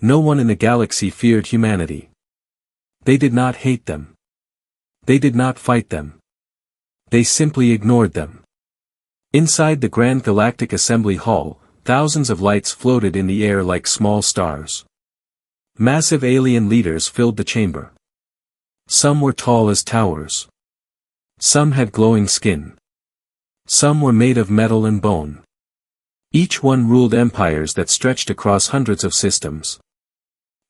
No one in the galaxy feared humanity. They did not hate them. They did not fight them. They simply ignored them. Inside the Grand Galactic Assembly Hall, thousands of lights floated in the air like small stars. Massive alien leaders filled the chamber. Some were tall as towers. Some had glowing skin. Some were made of metal and bone. Each one ruled empires that stretched across hundreds of systems.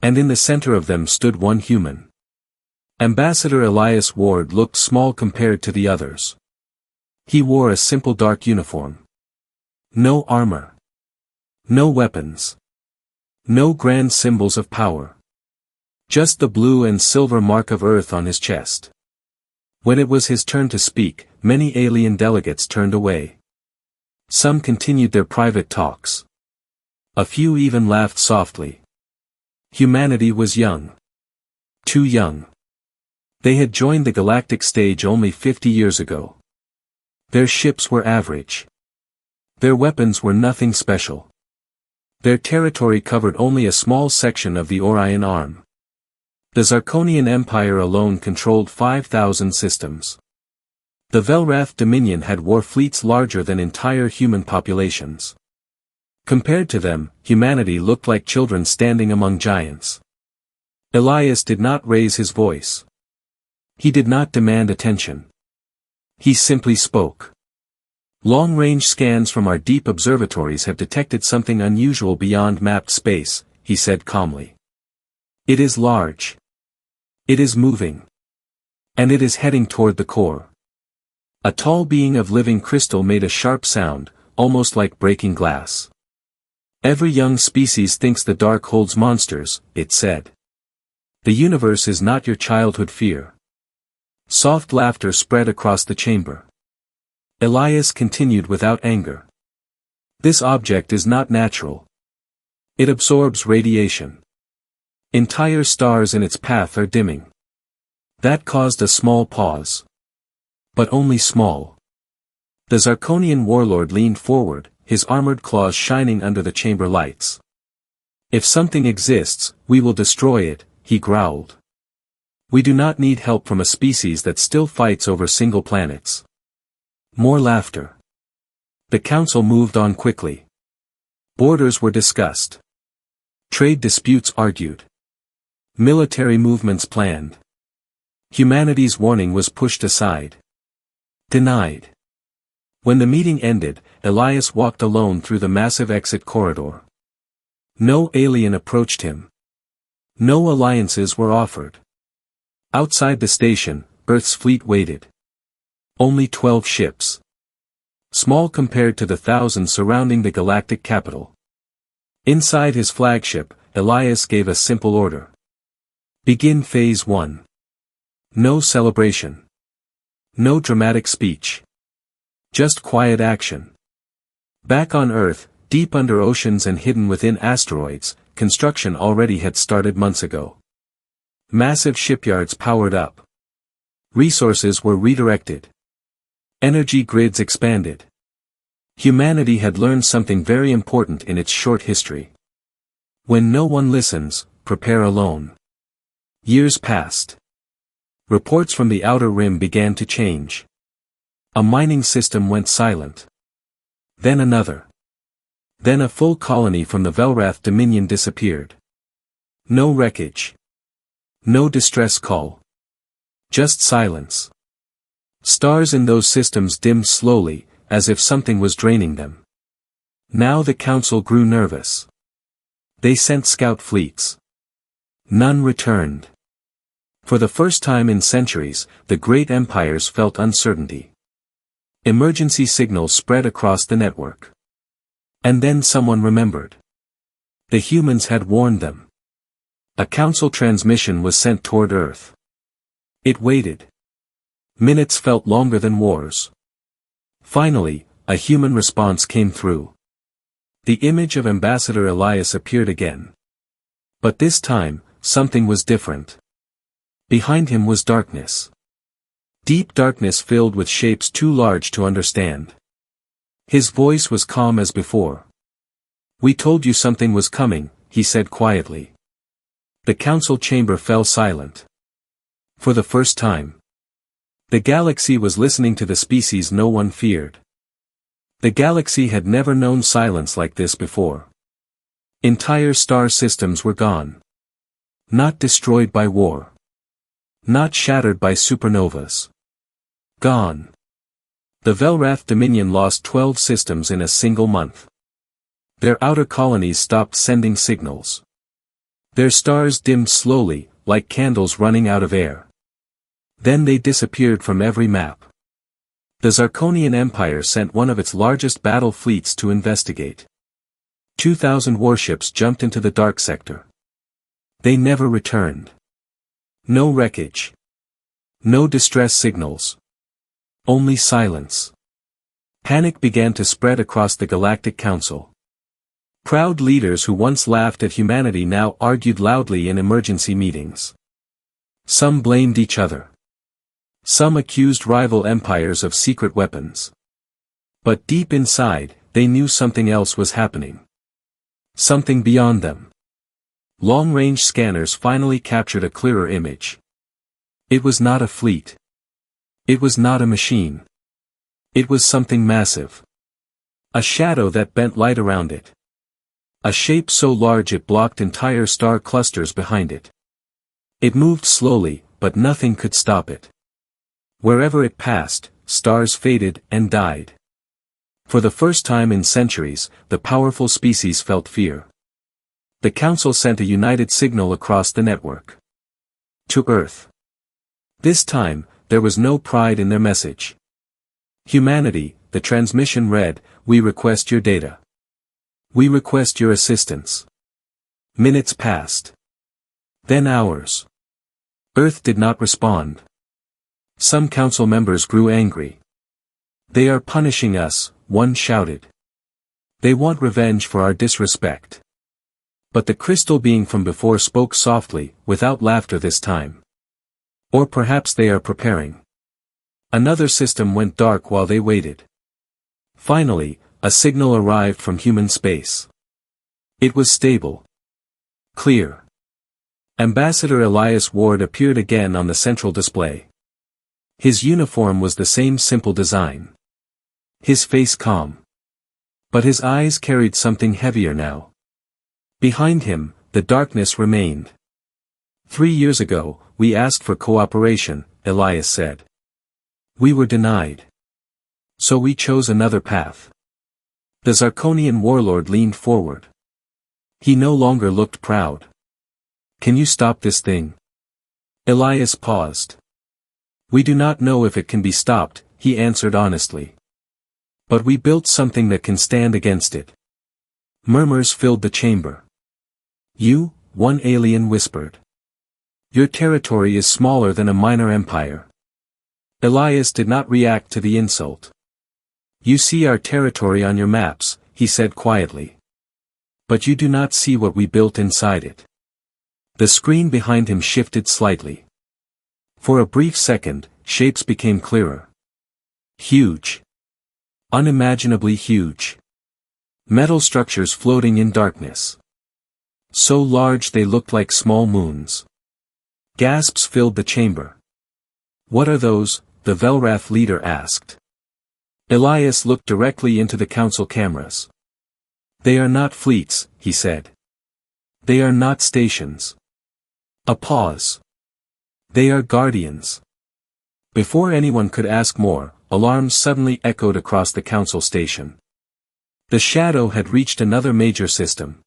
And in the center of them stood one human. Ambassador Elias Ward looked small compared to the others. He wore a simple dark uniform. No armor. No weapons. No grand symbols of power. Just the blue and silver mark of Earth on his chest. When it was his turn to speak, many alien delegates turned away. Some continued their private talks. A few even laughed softly. Humanity was young. Too young. They had joined the galactic stage only 50 years ago. Their ships were average. Their weapons were nothing special. Their territory covered only a small section of the Orion Arm. The Zarkonian Empire alone controlled 5,000 systems. The Velrath Dominion had war fleets larger than entire human populations. Compared to them, humanity looked like children standing among giants. Elias did not raise his voice. He did not demand attention. He simply spoke. Long-range scans from our deep observatories have detected something unusual beyond mapped space, he said calmly. It is large. It is moving. And it is heading toward the core. A tall being of living crystal made a sharp sound, almost like breaking glass. Every young species thinks the dark holds monsters, it said. The universe is not your childhood fear. Soft laughter spread across the chamber. Elias continued without anger. This object is not natural. It absorbs radiation. Entire stars in its path are dimming. That caused a small pause. But only small. The Zarkonian warlord leaned forward, his armored claws shining under the chamber lights. If something exists, we will destroy it, he growled. We do not need help from a species that still fights over single planets. More laughter. The council moved on quickly. Borders were discussed. Trade disputes argued. Military movements planned. Humanity's warning was pushed aside. Denied. When the meeting ended, Elias walked alone through the massive exit corridor. No alien approached him. No alliances were offered. Outside the station, Earth's fleet waited. Only 12 ships. Small compared to the thousands surrounding the galactic capital. Inside his flagship, Elias gave a simple order. Begin Phase 1. No celebration. No dramatic speech. Just quiet action. Back on Earth, deep under oceans and hidden within asteroids, construction already had started months ago. Massive shipyards powered up. Resources were redirected. Energy grids expanded. Humanity had learned something very important in its short history. When no one listens, prepare alone. Years passed. Reports from the outer rim began to change. A mining system went silent. Then another. Then a full colony from the Velrath Dominion disappeared. No wreckage. No distress call. Just silence. Stars in those systems dimmed slowly, as if something was draining them. Now the council grew nervous. They sent scout fleets. None returned. For the first time in centuries, the great empires felt uncertainty. Emergency signals spread across the network. And then someone remembered. The humans had warned them. A council transmission was sent toward Earth. It waited. Minutes felt longer than wars. Finally, a human response came through. The image of Ambassador Elias appeared again. But this time, something was different. Behind him was darkness. Deep darkness filled with shapes too large to understand. His voice was calm as before. We told you something was coming, he said quietly. The council chamber fell silent. For the first time, the galaxy was listening to the species no one feared. The galaxy had never known silence like this before. Entire star systems were gone. Not destroyed by war. Not shattered by supernovas. Gone. The Velrath Dominion lost 12 systems in a single month. Their outer colonies stopped sending signals. Their stars dimmed slowly, like candles running out of air. Then they disappeared from every map. The Zarkonian Empire sent one of its largest battle fleets to investigate. 2,000 warships jumped into the dark sector. They never returned. No wreckage. No distress signals. Only silence. Panic began to spread across the Galactic Council. Proud leaders who once laughed at humanity now argued loudly in emergency meetings. Some blamed each other. Some accused rival empires of secret weapons. But deep inside, they knew something else was happening. Something beyond them. Long-range scanners finally captured a clearer image. It was not a fleet. It was not a machine. It was something massive. A shadow that bent light around it. A shape so large it blocked entire star clusters behind it. It moved slowly, but nothing could stop it. Wherever it passed, stars faded and died. For the first time in centuries, the powerful species felt fear. The Council sent a united signal across the network. To Earth. This time, there was no pride in their message. Humanity, the transmission read, "We request your data. We request your assistance." Minutes passed. Then hours. Earth did not respond. Some council members grew angry. "They are punishing us," one shouted. "They want revenge for our disrespect." But the crystal being from before spoke softly, without laughter this time. "Or perhaps they are preparing." Another system went dark while they waited. Finally, a signal arrived from human space. It was stable. Clear. Ambassador Elias Ward appeared again on the central display. His uniform was the same simple design. His face calm. But his eyes carried something heavier now. Behind him, the darkness remained. 3 years ago, we asked for cooperation, Elias said. We were denied. So we chose another path. The Zarkonian warlord leaned forward. He no longer looked proud. "Can you stop this thing?" Elias paused. "We do not know if it can be stopped," he answered honestly. "But we built something that can stand against it." Murmurs filled the chamber. "You," one alien whispered. "Your territory is smaller than a minor empire." Elias did not react to the insult. "You see our territory on your maps," he said quietly. "But you do not see what we built inside it." The screen behind him shifted slightly. For a brief second, shapes became clearer. Huge. Unimaginably huge. Metal structures floating in darkness. So large they looked like small moons. Gasps filled the chamber. "What are those?" the Velrath leader asked. Elias looked directly into the council cameras. "They are not fleets," he said. "They are not stations." A pause. "They are guardians." Before anyone could ask more, alarms suddenly echoed across the council station. The shadow had reached another major system.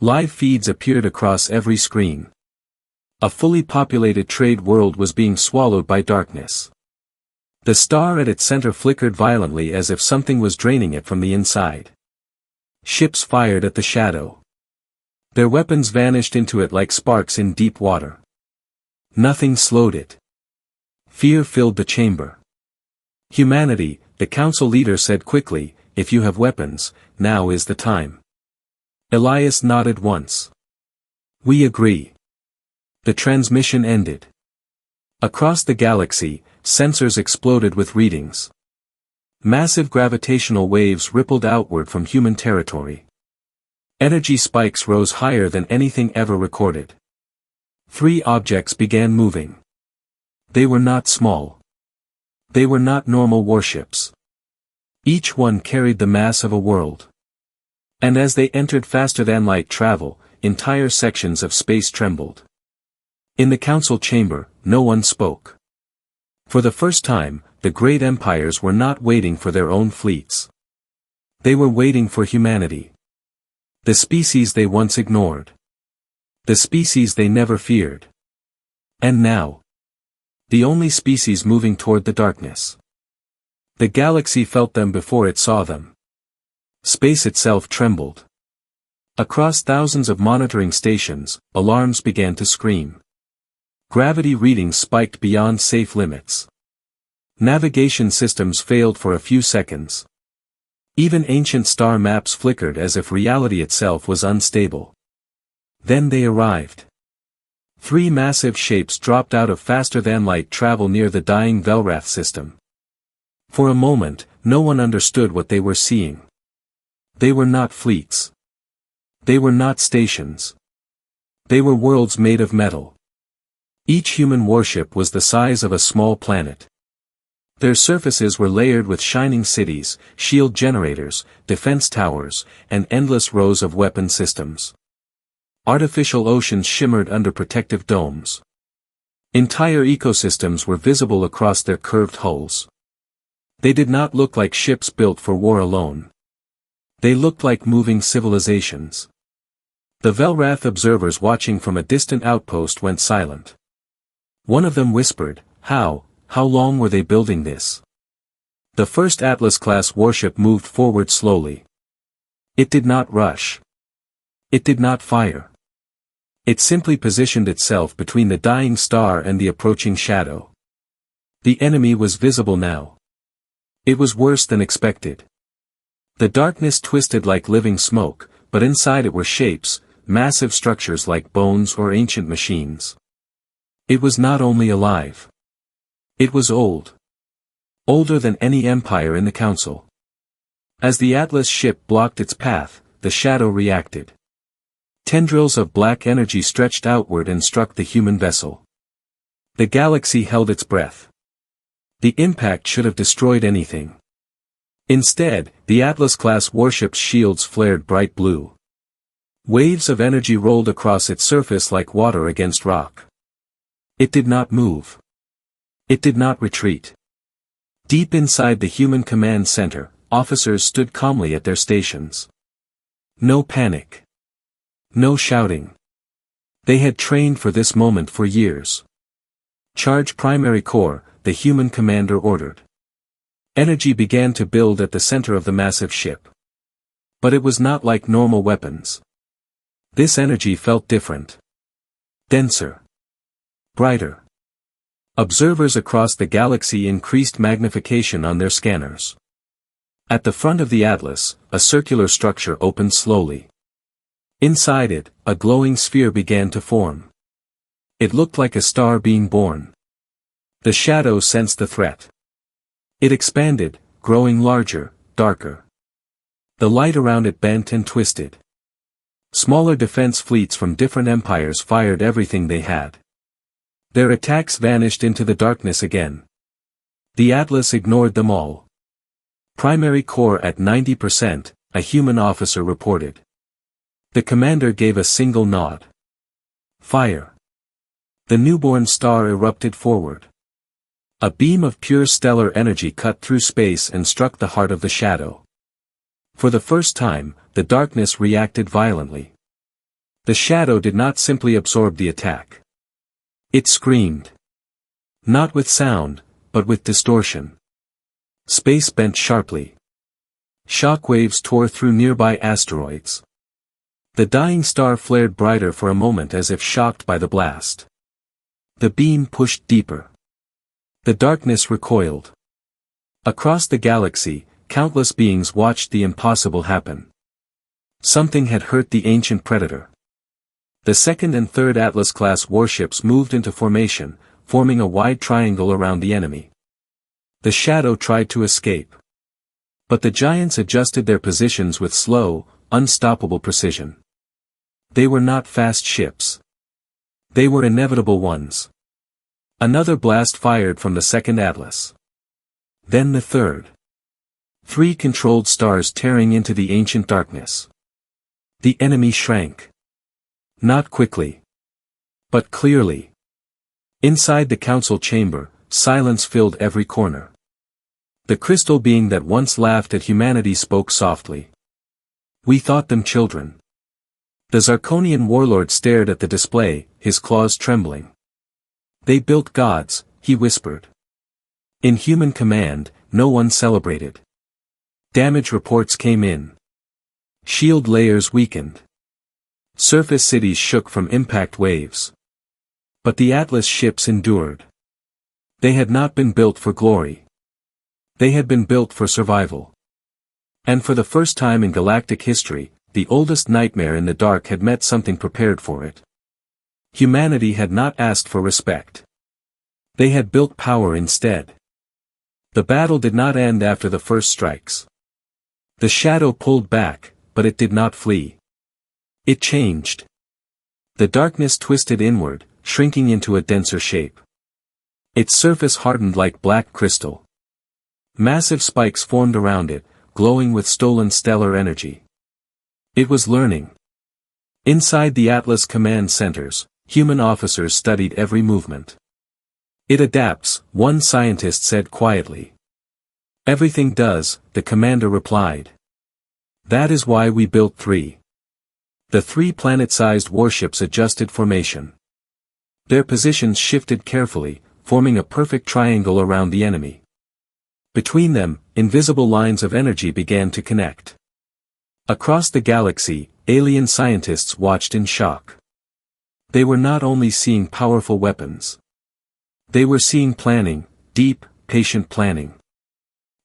Live feeds appeared across every screen. A fully populated trade world was being swallowed by darkness. The star at its center flickered violently as if something was draining it from the inside. Ships fired at the shadow. Their weapons vanished into it like sparks in deep water. Nothing slowed it. Fear filled the chamber. "Humanity," the council leader said quickly, "if you have weapons, now is the time." Elias nodded once. "We agree." The transmission ended. Across the galaxy, sensors exploded with readings. Massive gravitational waves rippled outward from human territory. Energy spikes rose higher than anything ever recorded. Three objects began moving. They were not small. They were not normal warships. Each one carried the mass of a world. And as they entered faster-than-light travel, entire sections of space trembled. In the council chamber, no one spoke. For the first time, the great empires were not waiting for their own fleets. They were waiting for humanity. The species they once ignored. The species they never feared. And now, the only species moving toward the darkness. The galaxy felt them before it saw them. Space itself trembled. Across thousands of monitoring stations, alarms began to scream. Gravity readings spiked beyond safe limits. Navigation systems failed for a few seconds. Even ancient star maps flickered as if reality itself was unstable. Then they arrived. Three massive shapes dropped out of faster-than-light travel near the dying Velrath system. For a moment, no one understood what they were seeing. They were not fleets. They were not stations. They were worlds made of metal. Each human warship was the size of a small planet. Their surfaces were layered with shining cities, shield generators, defense towers, and endless rows of weapon systems. Artificial oceans shimmered under protective domes. Entire ecosystems were visible across their curved hulls. They did not look like ships built for war alone. They looked like moving civilizations. The Velrath observers watching from a distant outpost went silent. One of them whispered, How long were they building this? The first Atlas-class warship moved forward slowly. It did not rush. It did not fire. It simply positioned itself between the dying star and the approaching shadow. The enemy was visible now. It was worse than expected. The darkness twisted like living smoke, but inside it were shapes, massive structures like bones or ancient machines. It was not only alive. It was old. Older than any empire in the council. As the Atlas ship blocked its path, the shadow reacted. Tendrils of black energy stretched outward and struck the human vessel. The galaxy held its breath. The impact should have destroyed anything. Instead, the Atlas-class warship's shields flared bright blue. Waves of energy rolled across its surface like water against rock. It did not move. It did not retreat. Deep inside the human command center, officers stood calmly at their stations. No panic. No shouting. They had trained for this moment for years. Charge primary core, the human commander ordered. Energy began to build at the center of the massive ship. But it was not like normal weapons. This energy felt different. Denser. Brighter. Observers across the galaxy increased magnification on their scanners. At the front of the Atlas, a circular structure opened slowly. Inside it, a glowing sphere began to form. It looked like a star being born. The shadow sensed the threat. It expanded, growing larger, darker. The light around it bent and twisted. Smaller defense fleets from different empires fired everything they had. Their attacks vanished into the darkness again. The Atlas ignored them all. Primary core at 90%, a human officer reported. The commander gave a single nod. Fire. The newborn star erupted forward. A beam of pure stellar energy cut through space and struck the heart of the shadow. For the first time, the darkness reacted violently. The shadow did not simply absorb the attack. It screamed. Not with sound, but with distortion. Space bent sharply. Shockwaves tore through nearby asteroids. The dying star flared brighter for a moment as if shocked by the blast. The beam pushed deeper. The darkness recoiled. Across the galaxy, countless beings watched the impossible happen. Something had hurt the ancient predator. The second and third Atlas-class warships moved into formation, forming a wide triangle around the enemy. The shadow tried to escape. But the giants adjusted their positions with slow, unstoppable precision. They were not fast ships. They were inevitable ones. Another blast fired from the second atlas. Then the third. 3 controlled stars tearing into the ancient darkness. The enemy shrank. Not quickly. But clearly. Inside the council chamber, silence filled every corner. The crystal being that once laughed at humanity spoke softly. We thought them children. The Zarkonian warlord stared at the display, his claws trembling. They built gods, he whispered. In human command, no one celebrated. Damage reports came in. Shield layers weakened. Surface cities shook from impact waves. But the Atlas ships endured. They had not been built for glory. They had been built for survival. And for the first time in galactic history, the oldest nightmare in the dark had met something prepared for it. Humanity had not asked for respect. They had built power instead. The battle did not end after the first strikes. The shadow pulled back, but it did not flee. It changed. The darkness twisted inward, shrinking into a denser shape. Its surface hardened like black crystal. Massive spikes formed around it, glowing with stolen stellar energy. It was learning. Inside the Atlas command centers, human officers studied every movement. It adapts, one scientist said quietly. Everything does, the commander replied. That is why we built 3. The 3 planet-sized warships adjusted formation. Their positions shifted carefully, forming a perfect triangle around the enemy. Between them, invisible lines of energy began to connect. Across the galaxy, alien scientists watched in shock. They were not only seeing powerful weapons. They were seeing planning, deep, patient planning.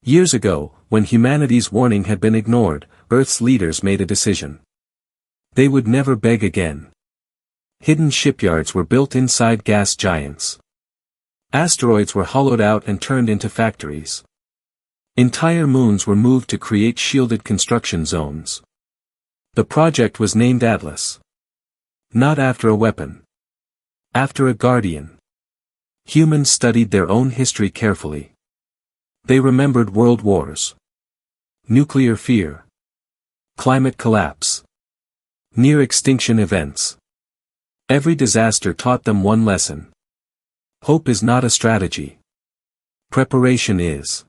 Years ago, when humanity's warning had been ignored, Earth's leaders made a decision. They would never beg again. Hidden shipyards were built inside gas giants. Asteroids were hollowed out and turned into factories. Entire moons were moved to create shielded construction zones. The project was named Atlas. Not after a weapon. After a guardian. Humans studied their own history carefully. They remembered world wars. Nuclear fear. Climate collapse. Near-extinction events. Every disaster taught them one lesson. Hope is not a strategy. Preparation is.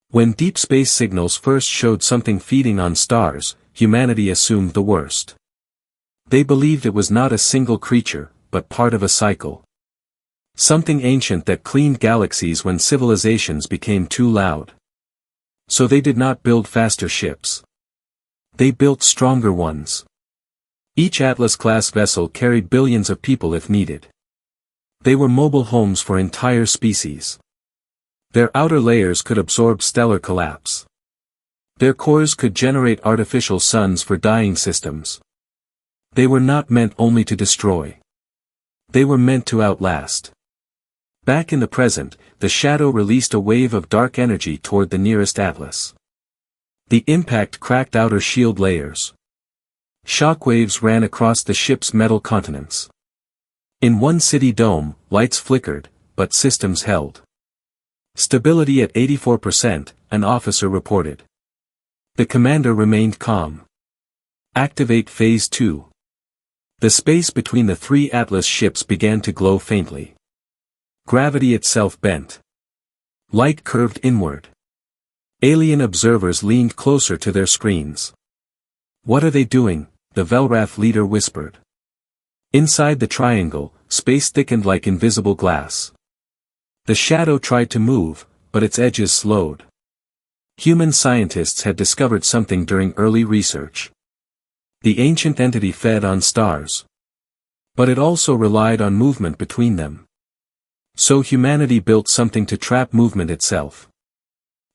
When deep space signals first showed something feeding on stars, humanity assumed the worst. They believed it was not a single creature, but part of a cycle. Something ancient that cleaned galaxies when civilizations became too loud. So they did not build faster ships. They built stronger ones. Each Atlas-class vessel carried billions of people if needed. They were mobile homes for entire species. Their outer layers could absorb stellar collapse. Their cores could generate artificial suns for dying systems. They were not meant only to destroy. They were meant to outlast. Back in the present, the shadow released a wave of dark energy toward the nearest Atlas. The impact cracked outer shield layers. Shockwaves ran across the ship's metal continents. In one city dome, lights flickered, but systems held. Stability at 84%, an officer reported. The commander remained calm. Activate Phase 2. The space between the 3 Atlas ships began to glow faintly. Gravity itself bent. Light curved inward. Alien observers leaned closer to their screens. What are they doing? The Velrath leader whispered. Inside the triangle, space thickened like invisible glass. The shadow tried to move, but its edges slowed. Human scientists had discovered something during early research. The ancient entity fed on stars. But it also relied on movement between them. So humanity built something to trap movement itself.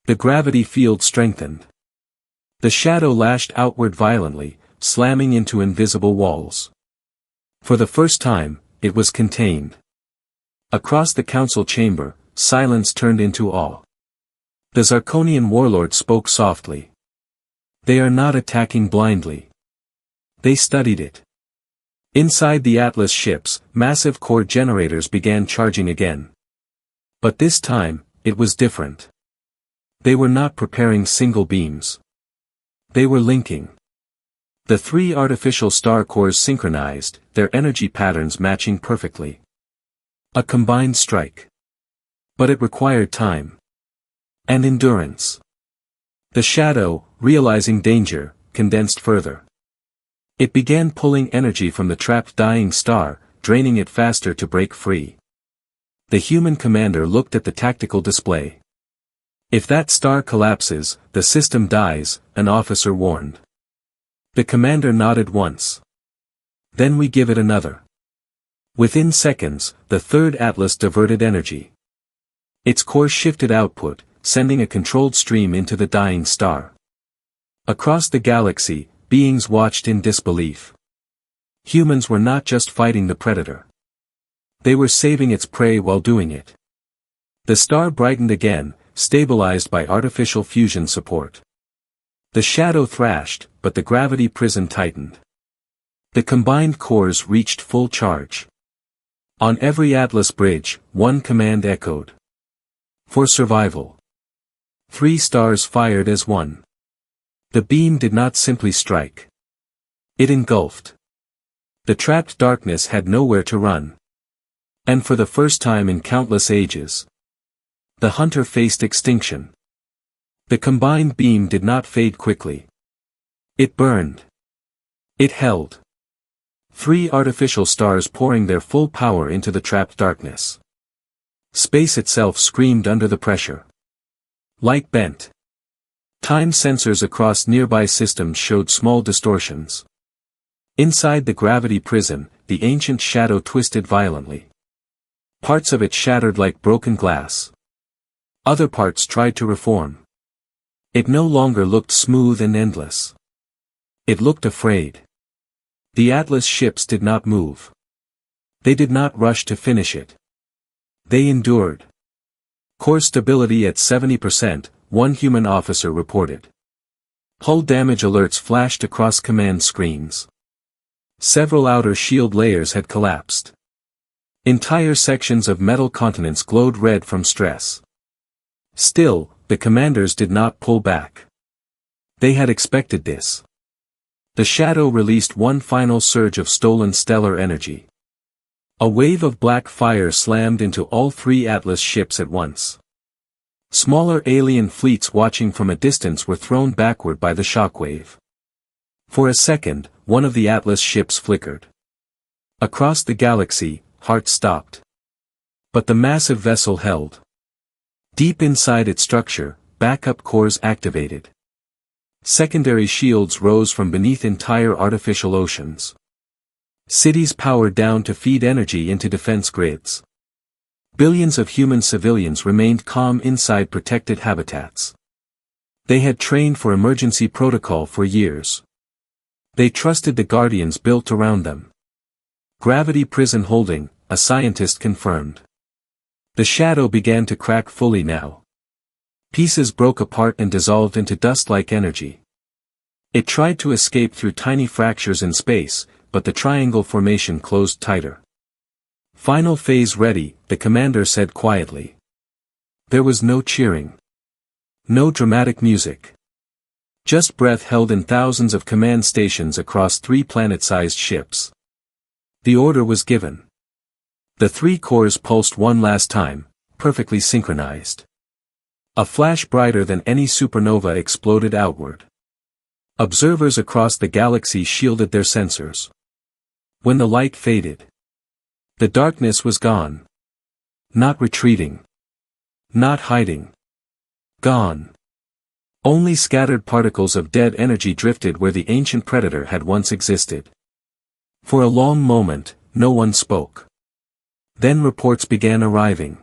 The gravity field strengthened. The shadow lashed outward violently, slamming into invisible walls. For the first time, it was contained. Across the council chamber, silence turned into awe. The Zarkonian warlord spoke softly. They are not attacking blindly. They studied it. Inside the Atlas ships, massive core generators began charging again. But this time, it was different. They were not preparing single beams. They were linking. The three artificial star cores synchronized, their energy patterns matching perfectly. A combined strike. But it required time. And endurance. The shadow, realizing danger, condensed further. It began pulling energy from the trapped dying star, draining it faster to break free. The human commander looked at the tactical display. If that star collapses, the system dies, an officer warned. The commander nodded once. Then we give it another. Within seconds, the third Atlas diverted energy. Its core shifted output, sending a controlled stream into the dying star. Across the galaxy, beings watched in disbelief. Humans were not just fighting the predator. They were saving its prey while doing it. The star brightened again, stabilized by artificial fusion support. The shadow thrashed, but the gravity prison tightened. The combined cores reached full charge. On every Atlas bridge, one command echoed. For survival. 3 stars fired as one. The beam did not simply strike. It engulfed. The trapped darkness had nowhere to run. And for the first time in countless ages, the hunter faced extinction. The combined beam did not fade quickly. It burned. It held. 3 artificial stars pouring their full power into the trapped darkness. Space itself screamed under the pressure. Light bent. Time sensors across nearby systems showed small distortions. Inside the gravity prison, the ancient shadow twisted violently. Parts of it shattered like broken glass. Other parts tried to reform. It no longer looked smooth and endless. It looked afraid. The Atlas ships did not move. They did not rush to finish it. They endured. Core stability at 70%, one human officer reported. Hull damage alerts flashed across command screens. Several outer shield layers had collapsed. Entire sections of metal continents glowed red from stress. Still, the commanders did not pull back. They had expected this. The shadow released one final surge of stolen stellar energy. A wave of black fire slammed into all 3 Atlas ships at once. Smaller alien fleets watching from a distance were thrown backward by the shockwave. For a second, one of the Atlas ships flickered. Across the galaxy, hearts stopped. But the massive vessel held. Deep inside its structure, backup cores activated. Secondary shields rose from beneath entire artificial oceans. Cities powered down to feed energy into defense grids. Billions of human civilians remained calm inside protected habitats. They had trained for emergency protocol for years. They trusted the guardians built around them. Gravity prison holding, a scientist confirmed. The shadow began to crack fully now. Pieces broke apart and dissolved into dust-like energy. It tried to escape through tiny fractures in space, but the triangle formation closed tighter. Final phase ready, the commander said quietly. There was no cheering. No dramatic music. Just breath held in thousands of command stations across 3 planet-sized ships. The order was given. The 3 cores pulsed one last time, perfectly synchronized. A flash brighter than any supernova exploded outward. Observers across the galaxy shielded their sensors. When the light faded, the darkness was gone. Not retreating. Not hiding. Gone. Only scattered particles of dead energy drifted where the ancient predator had once existed. For a long moment, no one spoke. Then reports began arriving.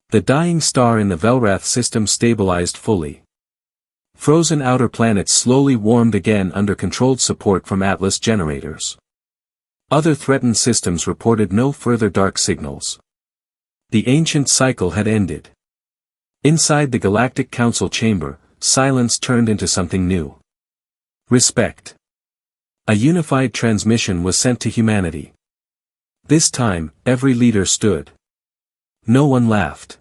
The dying star in the Velrath system stabilized fully. Frozen outer planets slowly warmed again under controlled support from Atlas generators. Other threatened systems reported no further dark signals. The ancient cycle had ended. Inside the Galactic Council chamber, silence turned into something new. Respect. A unified transmission was sent to humanity. This time, every leader stood. No one laughed.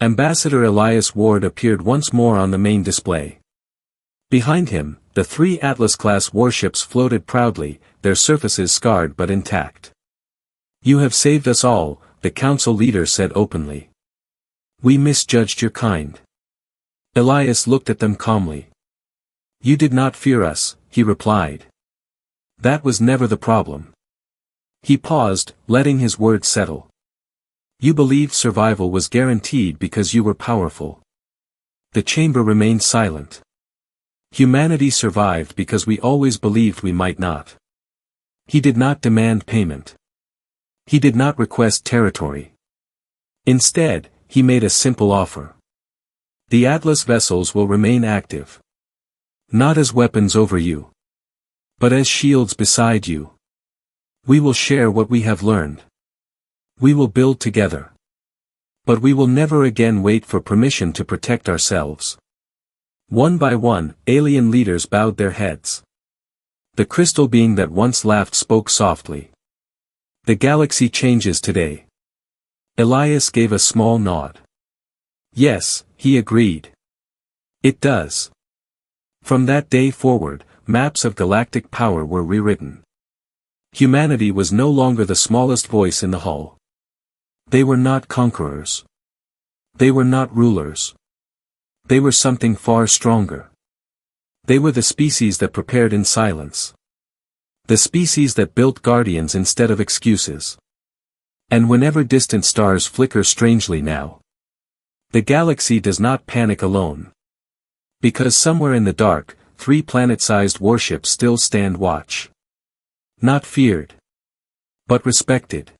Ambassador Elias Ward appeared once more on the main display. Behind him, the 3 Atlas-class warships floated proudly, their surfaces scarred but intact. "You have saved us all," the council leader said openly. "We misjudged your kind." Elias looked at them calmly. "You did not fear us," he replied. "That was never the problem." He paused, letting his words settle. "You believed survival was guaranteed because you were powerful." The chamber remained silent. "Humanity survived because we always believed we might not." He did not demand payment. He did not request territory. Instead, he made a simple offer. The Atlas vessels will remain active. Not as weapons over you, but as shields beside you. We will share what we have learned. We will build together. But we will never again wait for permission to protect ourselves. One by one, alien leaders bowed their heads. The crystal being that once laughed spoke softly. "The galaxy changes today." Elias gave a small nod. "Yes," he agreed. "It does." From that day forward, maps of galactic power were rewritten. Humanity was no longer the smallest voice in the hull. They were not conquerors. They were not rulers. They were something far stronger. They were the species that prepared in silence. The species that built guardians instead of excuses. And whenever distant stars flicker strangely now, the galaxy does not panic alone. Because somewhere in the dark, 3 planet-sized warships still stand watch. Not feared, but respected.